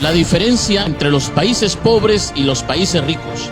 La diferencia entre los países pobres y los países ricos.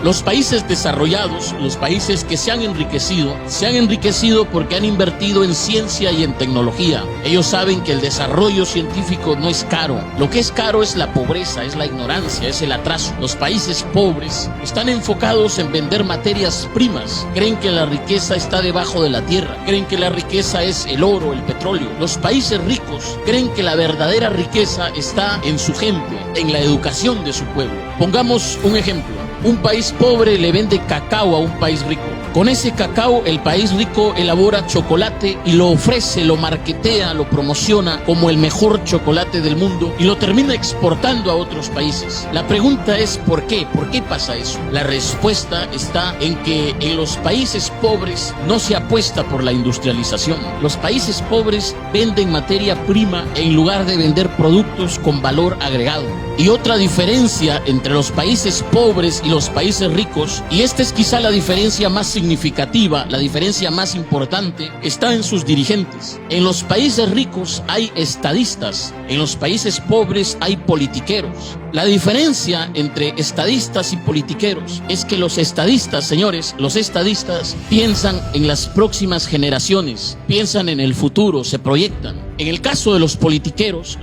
Los países desarrollados, los países que se han enriquecido porque han invertido en ciencia y en tecnología. Ellos saben que el desarrollo científico no es caro. Lo que es caro es la pobreza, es la ignorancia, es el atraso. Los países pobres están enfocados en vender materias primas. Creen que la riqueza está debajo de la tierra. Creen que la riqueza es el oro, el petróleo. Los países ricos creen que la verdadera riqueza está en su gente, en la educación de su pueblo. Pongamos un ejemplo. Un país pobre le vende cacao a un país rico. Con ese cacao, el país rico elabora chocolate y lo ofrece, lo marketea, lo promociona como el mejor chocolate del mundo y lo termina exportando a otros países. La pregunta es ¿por qué? ¿Por qué pasa eso? La respuesta está en que en los países pobres no se apuesta por la industrialización. Los países pobres venden materia prima en lugar de vender productos con valor agregado. Y otra diferencia entre los países pobres y los países ricos, y esta es quizá la diferencia más significativa, la diferencia más importante, está en sus dirigentes. En los países ricos hay estadistas, en los países pobres hay politiqueros. La diferencia entre estadistas y politiqueros es que los estadistas, señores, los estadistas piensan en las próximas generaciones, piensan en el futuro, se proyectan. En el caso de los politiqueros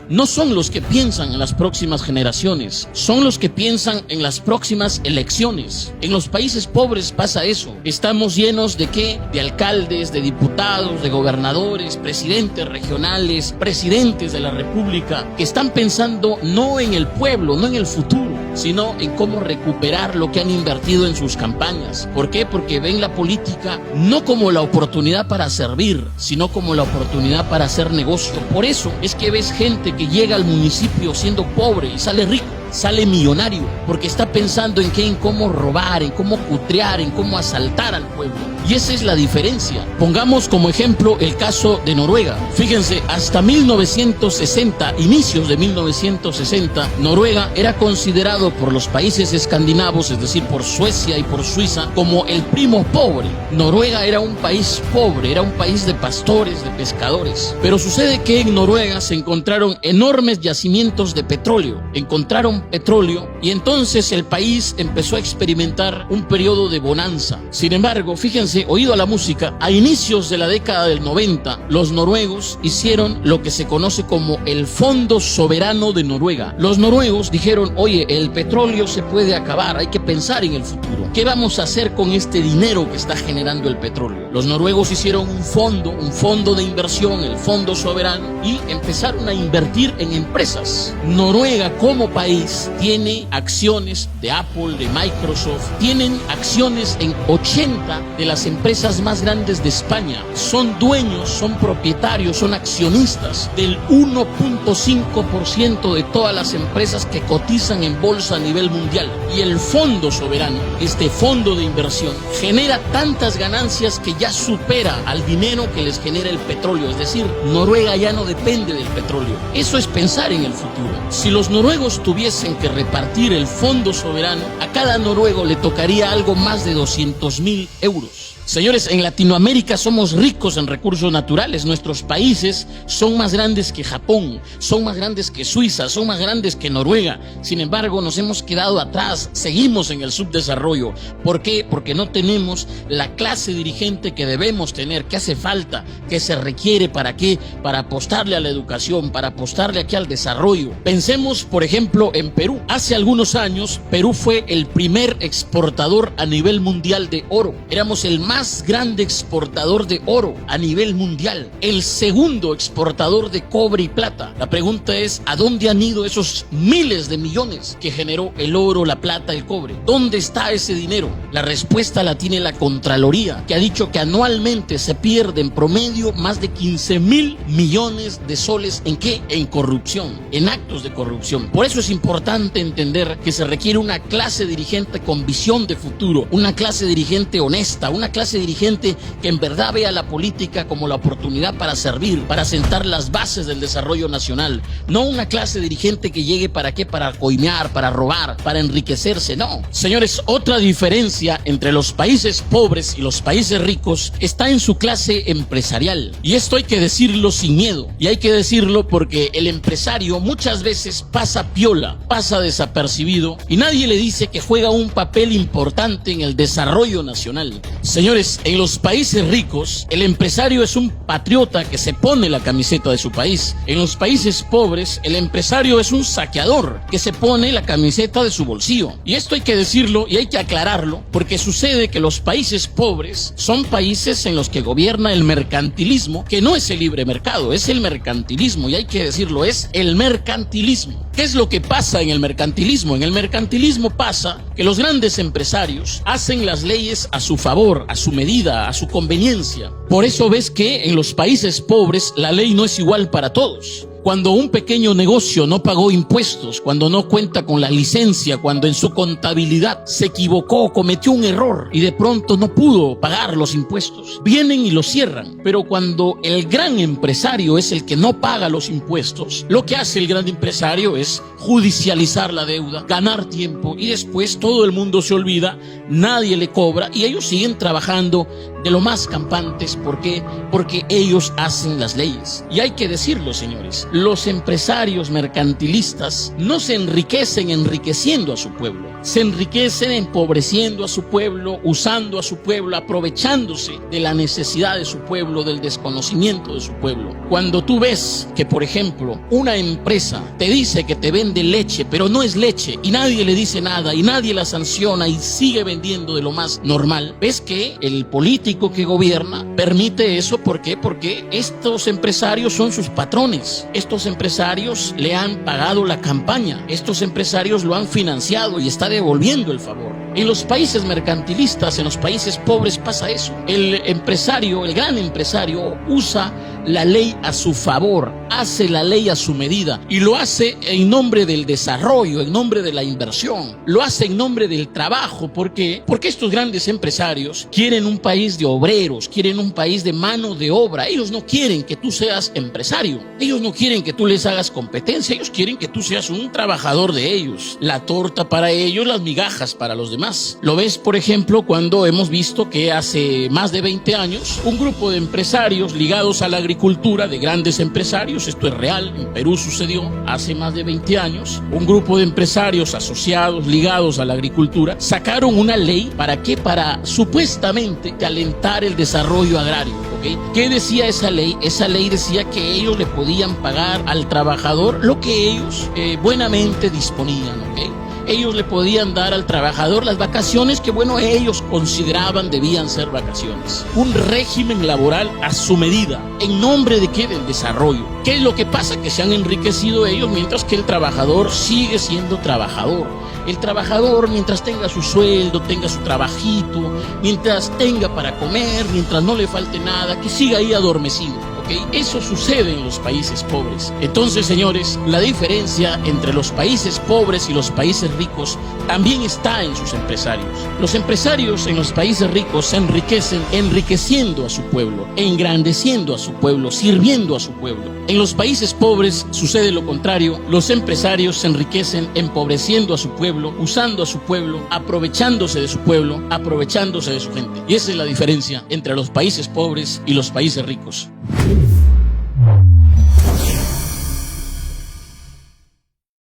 no son los que piensan en las próximas generaciones, son los que piensan en las próximas elecciones. En los países pobres pasa eso. Estamos llenos ¿de qué? De alcaldes, de diputados, de gobernadores, presidentes regionales, presidentes de la república, que están pensando no en el pueblo, no en el futuro, sino en cómo recuperar lo que han invertido en sus campañas. ¿Por qué? Porque ven la política no como la oportunidad para servir, sino como la oportunidad para hacer negocio. Por eso es que ves gente que llega al municipio siendo pobre y sale rico, sale millonario, porque está pensando en qué, en cómo robar, en cómo cutrear, en cómo asaltar al pueblo. Y esa es la diferencia. Pongamos como ejemplo el caso de Noruega. Fíjense, hasta 1960, inicios de 1960, Noruega era considerado por los países escandinavos, es decir, por Suecia y por Suiza, como el primo pobre. Noruega era un país pobre, era un país de pastores, de pescadores. Pero sucede que en Noruega se encontraron enormes yacimientos de petróleo. Encontraron petróleo y entonces el país empezó a experimentar un periodo de bonanza. Sin embargo, fíjense, oído a la música, a inicios de la década del 90, los noruegos hicieron lo que se conoce como el Fondo Soberano de Noruega. Los noruegos dijeron, oye, el petróleo se puede acabar, hay que pensar en el futuro. ¿Qué vamos a hacer con este dinero que está generando el petróleo? Los noruegos hicieron un fondo de inversión, el Fondo Soberano, y empezaron a invertir en empresas. Noruega como país tiene acciones de Apple, de Microsoft, tienen acciones en 80 de las empresas más grandes de España. Son dueños, son propietarios, son accionistas del 1.5% de todas las empresas que cotizan en bolsa a nivel mundial. Y el Fondo Soberano, este fondo de inversión, genera tantas ganancias que ya supera al dinero que les genera el petróleo. Es decir, Noruega ya no depende del petróleo. Eso es pensar en el futuro. Si los noruegos tuviesen que repartir el Fondo Soberano, a cada noruego le tocaría algo más de 200.000 euros. Señores, en Latinoamérica somos ricos en recursos naturales. Nuestros países son más grandes que Japón, son más grandes que Suiza, son más grandes que Noruega. Sin embargo, nos hemos quedado atrás, seguimos en el subdesarrollo. ¿Por qué? Porque no tenemos la clase dirigente que debemos tener, que hace falta, que se requiere. ¿Para qué? Para apostarle a la educación, para apostarle aquí al desarrollo. Pensemos, por ejemplo, en Perú. Hace algunos años, Perú fue el primer exportador a nivel mundial de oro. Éramos el más grande exportador de oro a nivel mundial, el segundo exportador de cobre y plata. La pregunta es, ¿a dónde han ido esos miles de millones que generó el oro, la plata, el cobre? ¿Dónde está ese dinero? La respuesta la tiene la Contraloría, que ha dicho que anualmente se pierde en promedio más de 15.000 millones de soles. ¿En qué? En corrupción, en actos de corrupción. Por eso es importante entender que se requiere una clase dirigente con visión de futuro, una clase dirigente honesta, una clase clase dirigente que en verdad vea la política como la oportunidad para servir, para sentar las bases del desarrollo nacional. No una clase dirigente que llegue ¿para qué? Para coimear, para robar, para enriquecerse. No. Señores, otra diferencia entre los países pobres y los países ricos está en su clase empresarial. Y esto hay que decirlo sin miedo. Y hay que decirlo porque el empresario muchas veces pasa piola, pasa desapercibido y nadie le dice que juega un papel importante en el desarrollo nacional. Señores, en los países ricos, el empresario es un patriota que se pone la camiseta de su país. En los países pobres, el empresario es un saqueador que se pone la camiseta de su bolsillo. Y esto hay que decirlo y hay que aclararlo porque sucede que los países pobres son países en los que gobierna el mercantilismo, que no es el libre mercado, es el mercantilismo, y hay que decirlo, es el mercantilismo. ¿Qué es lo que pasa en el mercantilismo? En el mercantilismo pasa que los grandes empresarios hacen las leyes a su favor, a su medida, a su conveniencia. Por eso ves que en los países pobres la ley no es igual para todos. Cuando un pequeño negocio no pagó impuestos, cuando no cuenta con la licencia, cuando en su contabilidad se equivocó, cometió un error y de pronto no pudo pagar los impuestos, vienen y lo cierran. Pero cuando el gran empresario es el que no paga los impuestos, lo que hace el gran empresario es judicializar la deuda, ganar tiempo y después todo el mundo se olvida, nadie le cobra y ellos siguen trabajando de lo más campantes. ¿Por qué? Porque ellos hacen las leyes. Y hay que decirlo, señores, los empresarios mercantilistas no se enriquecen enriqueciendo a su pueblo, se enriquecen empobreciendo a su pueblo, usando a su pueblo, aprovechándose de la necesidad de su pueblo, del desconocimiento de su pueblo. Cuando tú ves que, por ejemplo, una empresa te dice que te vende leche, pero no es leche y nadie le dice nada y nadie la sanciona y sigue vendiendo de lo más normal, ves que el político que gobierna permite eso. ¿Por qué? Porque estos empresarios son sus patrones. Estos empresarios le han pagado la campaña, estos empresarios lo han financiado y está devolviendo el favor. En los países mercantilistas, en los países pobres pasa eso. El empresario, el gran empresario, usa la ley a su favor, hace la ley a su medida y lo hace en nombre del desarrollo, en nombre de la inversión, lo hace en nombre del trabajo. ¿Por qué? Porque estos grandes empresarios quieren un país de obreros, quieren un país de mano de obra. Ellos no quieren que tú seas empresario, ellos no quieren que tú les hagas competencia, ellos quieren que tú seas un trabajador de ellos. La torta para ellos, las migajas para los demás. Lo ves, por ejemplo, cuando hemos visto que hace más de 20 años un grupo de empresarios ligados a la agricultura, de grandes empresarios, esto es real, en Perú sucedió hace más de 20 años, un grupo de empresarios asociados, ligados a la agricultura, sacaron una ley. ¿Para qué? Para supuestamente alentar el desarrollo agrario. ¿Okay? ¿Qué decía esa ley? Esa ley decía que ellos le podían pagar al trabajador lo que ellos buenamente disponían. ¿Okay? Ellos le podían dar al trabajador las vacaciones que, bueno, ellos consideraban debían ser vacaciones. Un régimen laboral a su medida. ¿En nombre de qué? Del desarrollo. ¿Qué es lo que pasa? Que se han enriquecido ellos mientras que el trabajador sigue siendo trabajador. El trabajador, mientras tenga su sueldo, tenga su trabajito, mientras tenga para comer, mientras no le falte nada, que siga ahí adormecido. ¿Okay? Eso sucede en los países pobres. Entonces, señores, la diferencia entre los países pobres y los países ricos también está en sus empresarios. Los empresarios en los países ricos se enriquecen enriqueciendo a su pueblo, engrandeciendo a su pueblo, sirviendo a su pueblo. En los países pobres sucede lo contrario. Los empresarios se enriquecen empobreciendo a su pueblo, usando a su pueblo, aprovechándose de su pueblo, aprovechándose de su gente. Y esa es la diferencia entre los países pobres y los países ricos.